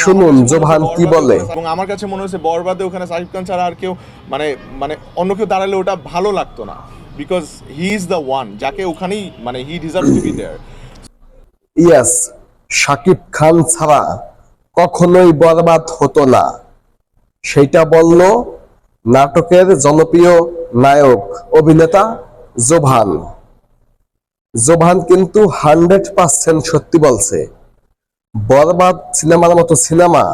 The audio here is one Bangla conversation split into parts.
শুনুন জোভান কি বলে। এবং আমার কাছে মনে হচ্ছে বরবাদে ওখানে সাকিব খান ছাড়া আর কেউ মানে মানে অন্য কেউ দাঁড়ালে ওটা ভালো লাগতো না, because he is the one যাকে ওখানেই মানে he deserve to be there. Yes, Shakib Khan ছাড়া কখনোই বরবাদ হতো না, সেইটা বলল নাটকের জনপ্রিয় নায়ক অভিনেতা জোভান। জোভান কিন্তু 100% সত্যি বলছে। বরবাদ সিনেমার মতো সিনেমা,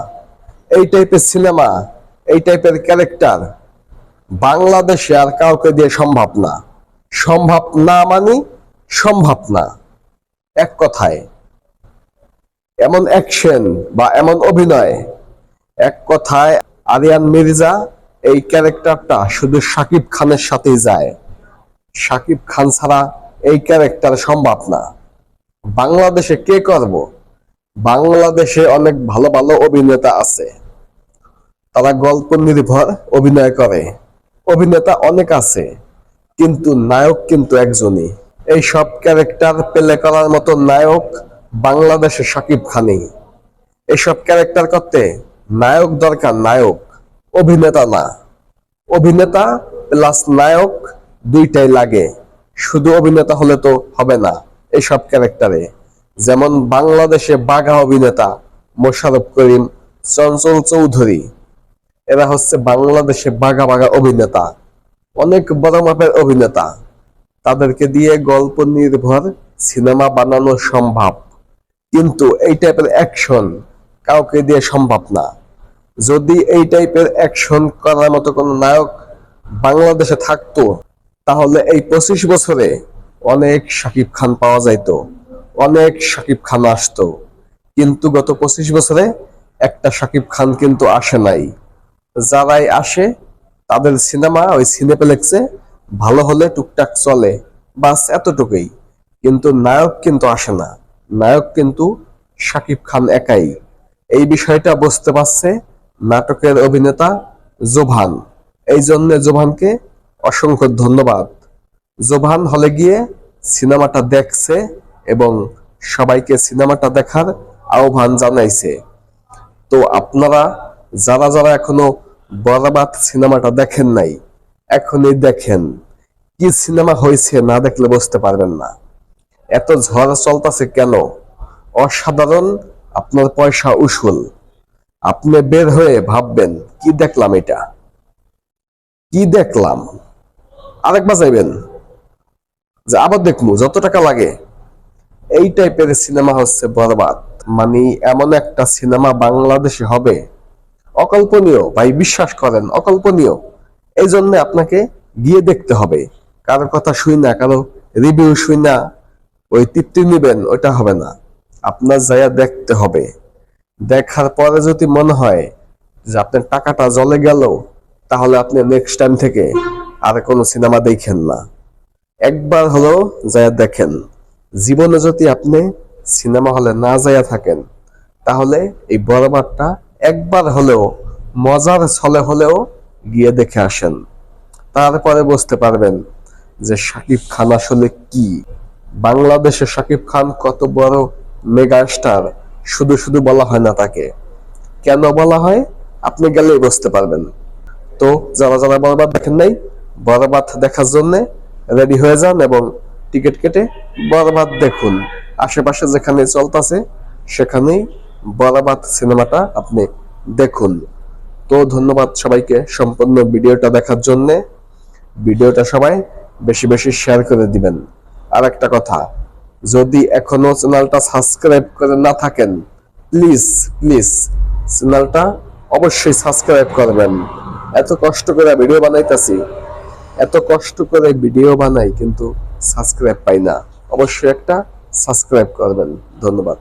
এই টাইপের সিনেমা, এই টাইপের ক্যারেক্টার বাংলাদেশে আর কাউকে দিয়ে সম্ভব না। সম্ভব না মানে সম্ভব না, এক কথায়। এমন অ্যাকশন বা এমন অভিনয়, এক কথায় আরিয়ান মির্জা এই ক্যারেক্টারটা শুধু শাকিব খানের সাথেই যায়। শাকিব খান ছাড়া এই ক্যারেক্টার সম্ভব না। বাংলাদেশে কে করব? বাংলাদেশে অনেক ভালো ভালো অভিনেতা আছে, তারা গল্প নির্ভর অভিনয় করে। অভিনেতা অনেক আছে, কিন্তু নায়ক কিন্তু একজনই। এই সব ক্যারেক্টার প্লে করার মতো নায়ক বাংলাদেশে শাকিব খানই। এসব ক্যারেক্টার করতে নায়ক দরকার, নায়ক, অভিনেতা না। অভিনেতা প্লাস নায়ক দুইটাই লাগে, শুধু অভিনেতা হলে তো হবে না এইসব ক্যারেক্টারে। যেমন বাংলাদেশে বাঘা অভিনেতা মোশাররফ করিম, চঞ্চল চৌধুরী, এরা হচ্ছে বাংলাদেশে বাঘা বাঘা অভিনেতা, অনেক বড় মাপের অভিনেতা। তাদেরকে দিয়ে গল্প নির্ভর সিনেমা বানানো সম্ভব, কিন্তু এই টাইপের অ্যাকশন কাউকে দিয়ে সম্ভব না। যদি এই টাইপের অ্যাকশন করার মতো কোনো নায়ক বাংলাদেশে থাকতো, তাহলে এই 25 বছরে অনেক শাকিব খান পাওয়া যাইতো, অনেক শাকিব খান আসতো। কিন্তু গত 25 বছরে একটা শাকিব খান কিন্তু আসে নাই। যারাই আসে তাদের সিনেমা ওই সিনেপ্লেক্সে ভালো হলে টুকটাক চলে, বাস এতটুকুই। কিন্তু নায়ক কিন্তু আসে না, নায়ক কিন্তু শাকিব খান একাই। এই বিষয়টা বুঝতে পারছে নাটকের অভিনেতা জোভান। এই জন্য জোভানকে অসংখ্য ধন্যবাদ। জোভান হলে গিয়ে সিনেমাটা দেখছে এবং সবাইকে সিনেমাটা দেখার আহ্বান জানাইছে। তো আপনারা যারা যারা এখনো বরবাদ সিনেমাটা দেখেন নাই, এখনই দেখেন। কি সিনেমা হয়েছে না দেখলে বুঝতে পারবেন না। এত ঝড় চলতেছে কেন? অসাধারণ, আপনার পয়সা উসুল। আপনি বের হয়ে ভাববেন কি দেখলাম, এটা কি দেখলাম, আরেকবার যাইবেন যে আবার দেখবো, যত টাকা লাগে। এই টাইপের সিনেমা হচ্ছে বরবাদ। মানে এমন একটা সিনেমা বাংলাদেশে হবে, অকল্পনীয় ভাই, বিশ্বাস করেন, অকল্পনীয়। এই জন্য আপনাকে গিয়ে দেখতে হবে। কারো কথা শুই না, কারো রিভিউ শুই না ওই তৃপ্তি নিবেন, ওটা হবে না। আপনার যাইয়া দেখতে হবে। দেখার পরে যদি মনে হয় যে আপনার টাকাটা জলে গেল, তাহলে আপনি নেক্সট টাইম থেকে আর কোনো সিনেমা দেখেন না। একবার হলেও যাইয়া দেখেন। জীবনে যদি আপনি সিনেমা হলে না যাইয়া থাকেন, তাহলে এই বরবাদটা একবার হলেও মজার ছলে হলেও গিয়ে দেখে আসেন। তারপরে বুঝতে পারবেন যে শাকিব খান আসলে কি। বাংলাদেশে শাকিব খান কত বড় মেগা স্টার, শুধু শুধু বলা হয় না তাকে। কেন বলা হয় আপনি গেলেই বুঝতে পারবেন। তো যারা যারা বরবাদ দেখেন নাই, বরবাদ দেখার জন্য রেডি হয়ে যান এবং টিকিট কেটে বরবাদ দেখুন। আশেপাশে যেখানে চলতেছে সেখানেই বরবাদ সিনেমাটা আপনি দেখুন। তো ধন্যবাদ সবাইকে সম্পূর্ণ ভিডিওটা দেখার জন্য। ভিডিওটা সবাই বেশি বেশি শেয়ার করে দিবেন। আর একটা কথা, যদি এখনো চ্যানেলটা সাবস্ক্রাইব করে না থাকেন, প্লিজ প্লিজ চ্যানেলটা অবশ্যই সাবস্ক্রাইব করবেন। এত কষ্ট করে ভিডিও বানাইতেছি, এত কষ্ট করে ভিডিও বানাই, কিন্তু সাবস্ক্রাইব পাই না। অবশ্যই একটা সাবস্ক্রাইব করবেন। ধন্যবাদ।